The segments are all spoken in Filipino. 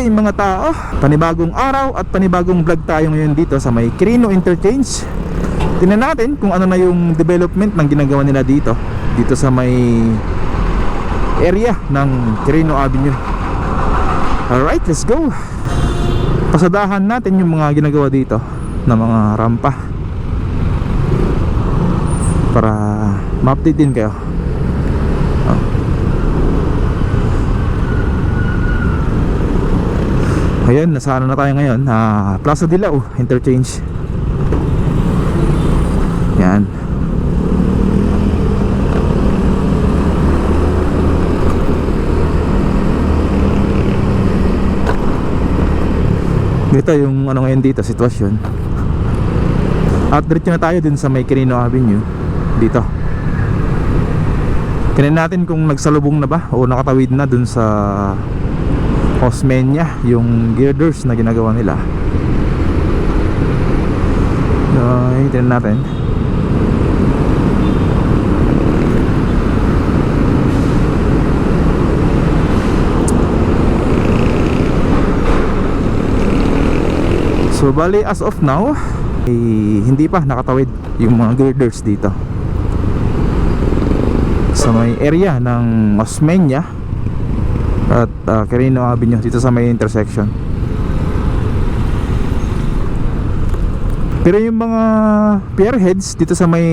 day mga tao, panibagong araw at panibagong vlog tayo ngayon dito sa may Quirino Interchange. Tingnan natin kung ano na yung development ng ginagawa nila dito sa may area ng Quirino Avenue. Alright, let's go. Pasadahan natin yung mga ginagawa dito na mga rampa para ma-update din kayo. Ayan, nasa ano na tayo ngayon, Plaza Dilao Interchange. Yan. Dito yung ano ngayon dito, sitwasyon. At diretso na tayo dun sa may Quirino Avenue. Dito tingnan natin kung nagsalubong na ba o nakatawid na dun sa Osmeña yung girders na ginagawa nila. Okay, tingnan natin. So bali as of now hindi pa nakatawid yung mga girders dito sa may area ng Osmeña at Quirino Avenue, dito sa may intersection. Pero yung mga pier heads dito sa may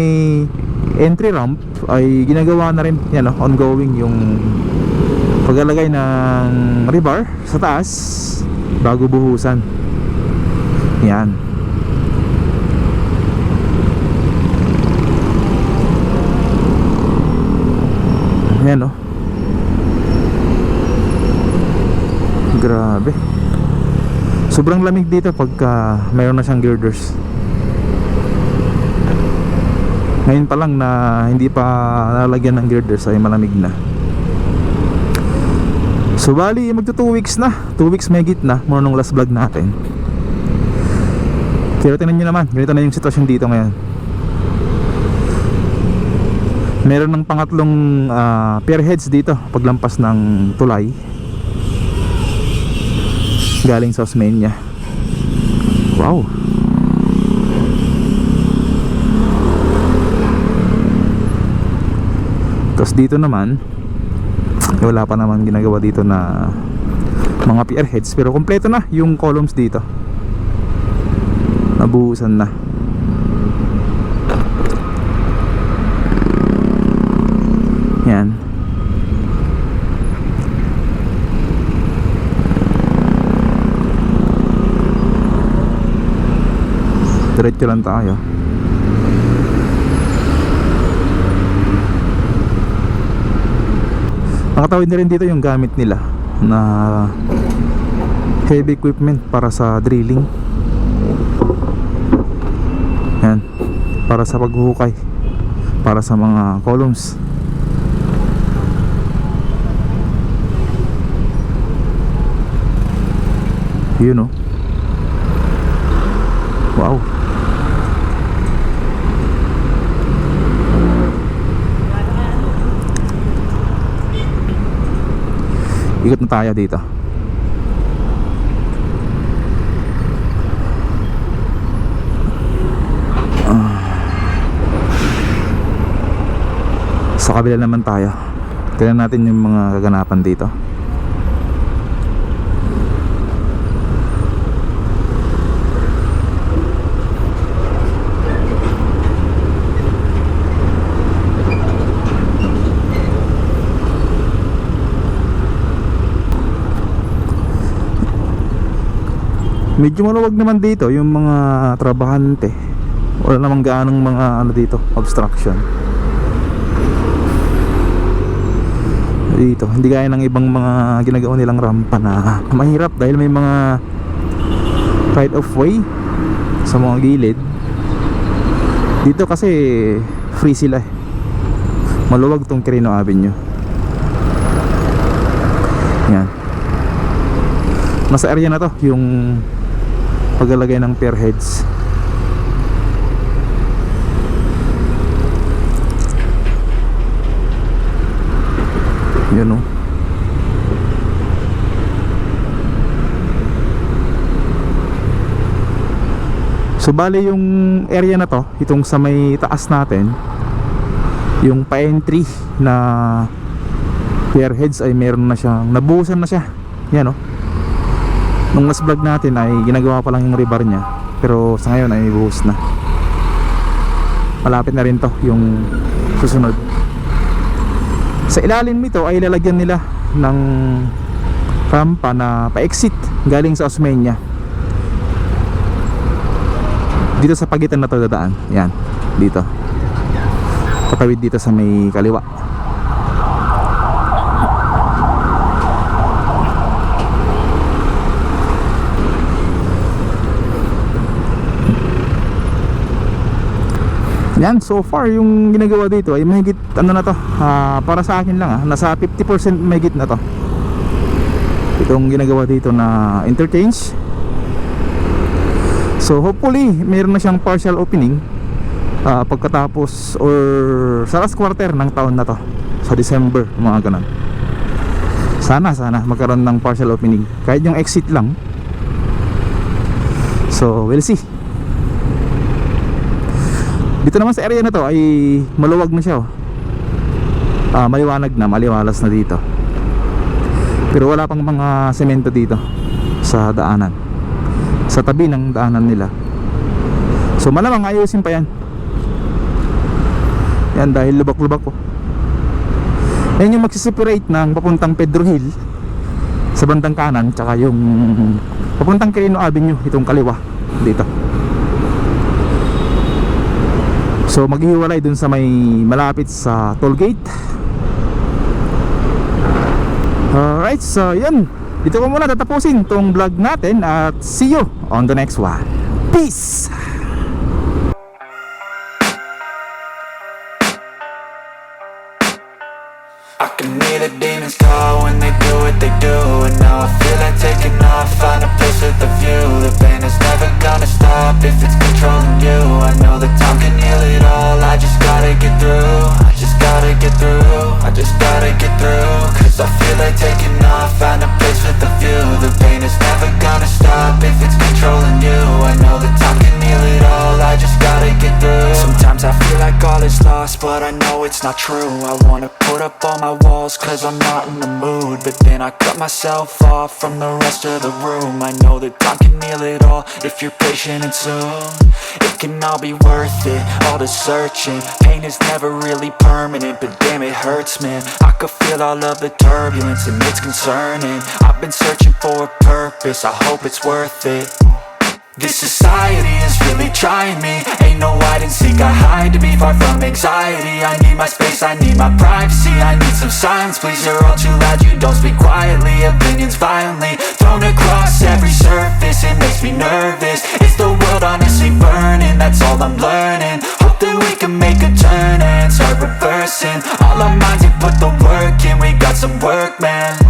entry ramp ay ginagawa na rin yan, ongoing yung paglalagay ng rebar sa taas bago buhusan. Yan. Yan grabe. Sobrang lamig dito pagka mayroon na siyang girders. Ngayon pa lang na hindi pa nalagyan ng girders ay malamig na. So bali magto 2 weeks na, 2 weeks may git na mula nung last vlog natin. Pero tingnan nyo naman, ganito na yung sitwasyon dito ngayon. Meron ng pangatlong pier heads dito paglampas ng tulay galing sa Osmeña. Wow. Tapos dito naman wala pa naman ginagawa dito na mga pier heads, pero kompleto na yung columns dito, nabuhusan na. Yan. Diretso lang tayo. Nakatawid na rin dito yung gamit nila na heavy equipment para sa drilling. Yan, para sa paghuhukay, para sa mga columns. Yun wow. Ikot na tayo dito. Sa kabila naman tayo. Tingnan natin yung mga kaganapan dito. Medyo maluwag naman dito yung mga trabahante. Wala namang gaanong mga dito, obstruction dito. Hindi gaya ng ibang mga ginagawa nilang rampa na mahirap dahil may mga right of way sa mga gilid. Dito kasi free sila maluwag tong Quirino Avenue. Yan. Nasa area na to yung paglalagay ng pier heads. Yun So bali yung area na to, itong sa may taas natin, yung pa-entry na pier heads ay meron na siyang, nabuhusan na siya. Yan o. Nung last vlog natin ay ginagawa pa lang yung rebar niya, pero sa ngayon ay buhos na. Malapit na rin to yung susunod. Sa ilalim nito ay lalagyan nila ng rampa na pa-exit galing sa Osmeña. Dito sa pagitan na to dadaan. Yan, dito. Tatawid dito sa may kaliwa. Yan, so far yung ginagawa dito ay mahigit ano na to, para sa akin lang nasa 50% mahigit na to. Itong ginagawa dito na interchange. So hopefully mayroon na siyang partial opening pagkatapos or sa last quarter ng taon na to, sa December, mga ganun. Sana magkaroon ng partial opening, kahit yung exit lang. So we'll see. Dito naman sa area na to ay maluwag na siya. Maliwanag na, maliwalas na dito. Pero wala pang mga semento dito sa daanan, sa tabi ng daanan nila. So malamang ayusin pa yan. Yan, dahil lubak-lubak ko. Yan yung magsiseparate ng papuntang Pedro Hill sa bandang kanan, tsaka yung papuntang Quirino Avenue, itong kaliwa dito. So maghihiwalay dun sa may malapit sa toll gate. Alright, so yan, dito ko muna tatapusin tong vlog natin at see you on the next one. Peace! I can hear the demons call when they do what they do, and now I feel like taking off, find a place with a view. The pain is never gonna stop if it's controlling you. I know that time can heal it all, I just gotta get through. I just gotta get through, I just gotta get through. Cause I feel like taking off, find a place with a view. The pain is never gonna stop if it's controlling you. I know that time can heal it all, I just gotta get through. Sometimes I feel like all is lost, but I know it's not true. I wanna put up all my walls cause I'm not in the mood, but then I cut myself off from the rest of the room. I know that time can heal it all if you're patient and soon it can all be worth it, all the searching. Pain is never really permanent, but damn it hurts, man. I could feel all of the turbulence and it's concerning. I've been searching for a purpose, I hope it's worth it. This society is really trying me. Ain't no hide and seek, I hide to be far from anxiety. I need my space, I need my privacy. I need some silence, please, you're all too loud. You don't speak quietly, opinions violently thrown across every surface. It makes me nervous, it's the world honestly burning. That's all I'm learning, hope that we can make a turn and start reversing. All our minds and put the work in, we got some work, man.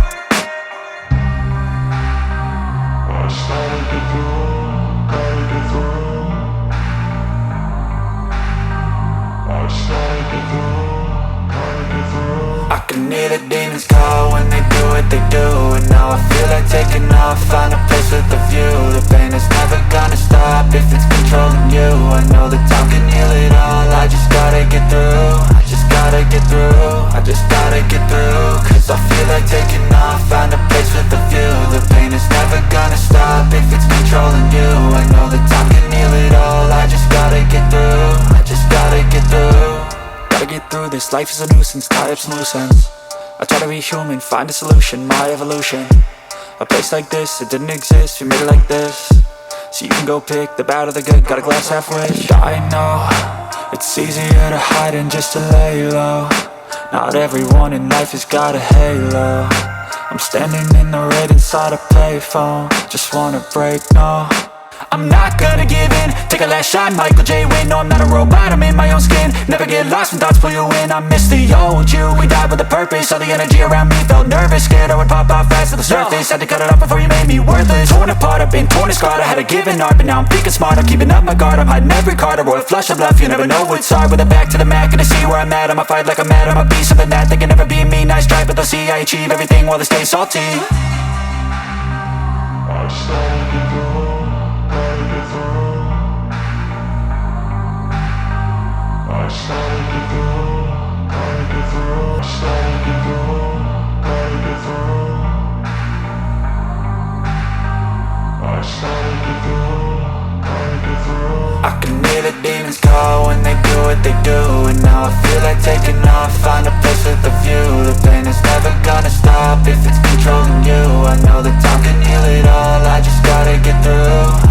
I can hear the demons call when they do what they do, and now I feel like taking off, find a place with a view. The pain is never gonna stop if it's controlling you. I know that time can heal it all, I just gotta get through. I just gotta get through, I just gotta get through. Cause I feel like taking off, find a place with a view. The pain is never gonna stop if it's controlling you. I know that time can heal it all, I just gotta get through. I just gotta get through. Gotta get through this, life is a nuisance, tie up some loose ends. I try to be human, find a solution, my evolution. A place like this, it didn't exist, we made it like this. So you can go pick the bad or the good, got a glass halfway. I know, it's easier to hide than just to lay low. Not everyone in life has got a halo. I'm standing in the red inside a payphone, just wanna break, no. I'm not gonna give in, take a last shot, Michael J. Win. No, I'm not a robot, I'm in my own skin. Never get lost when thoughts pull you in. I miss the old you, we died with a purpose. All the energy around me felt nervous, scared I would pop off fast to the surface. Had to cut it off before you made me worthless. Torn apart, I've been torn and scarred. I had a given art, but now I'm thinking smart. I'm keeping up my guard, I'm hiding every card. A royal flush of left, you never know what's hard. With a back to the mat, gonna see where I'm at. I'ma fight like I'm mad, I'ma be something that they can never be me. Nice try, but they'll see I achieve everything while they stay salty. I I can hear the demons call when they do what they do. And now I feel like taking off, find a place with a view. The pain is never gonna stop if it's controlling you. I know that time can heal it all, I just gotta get through.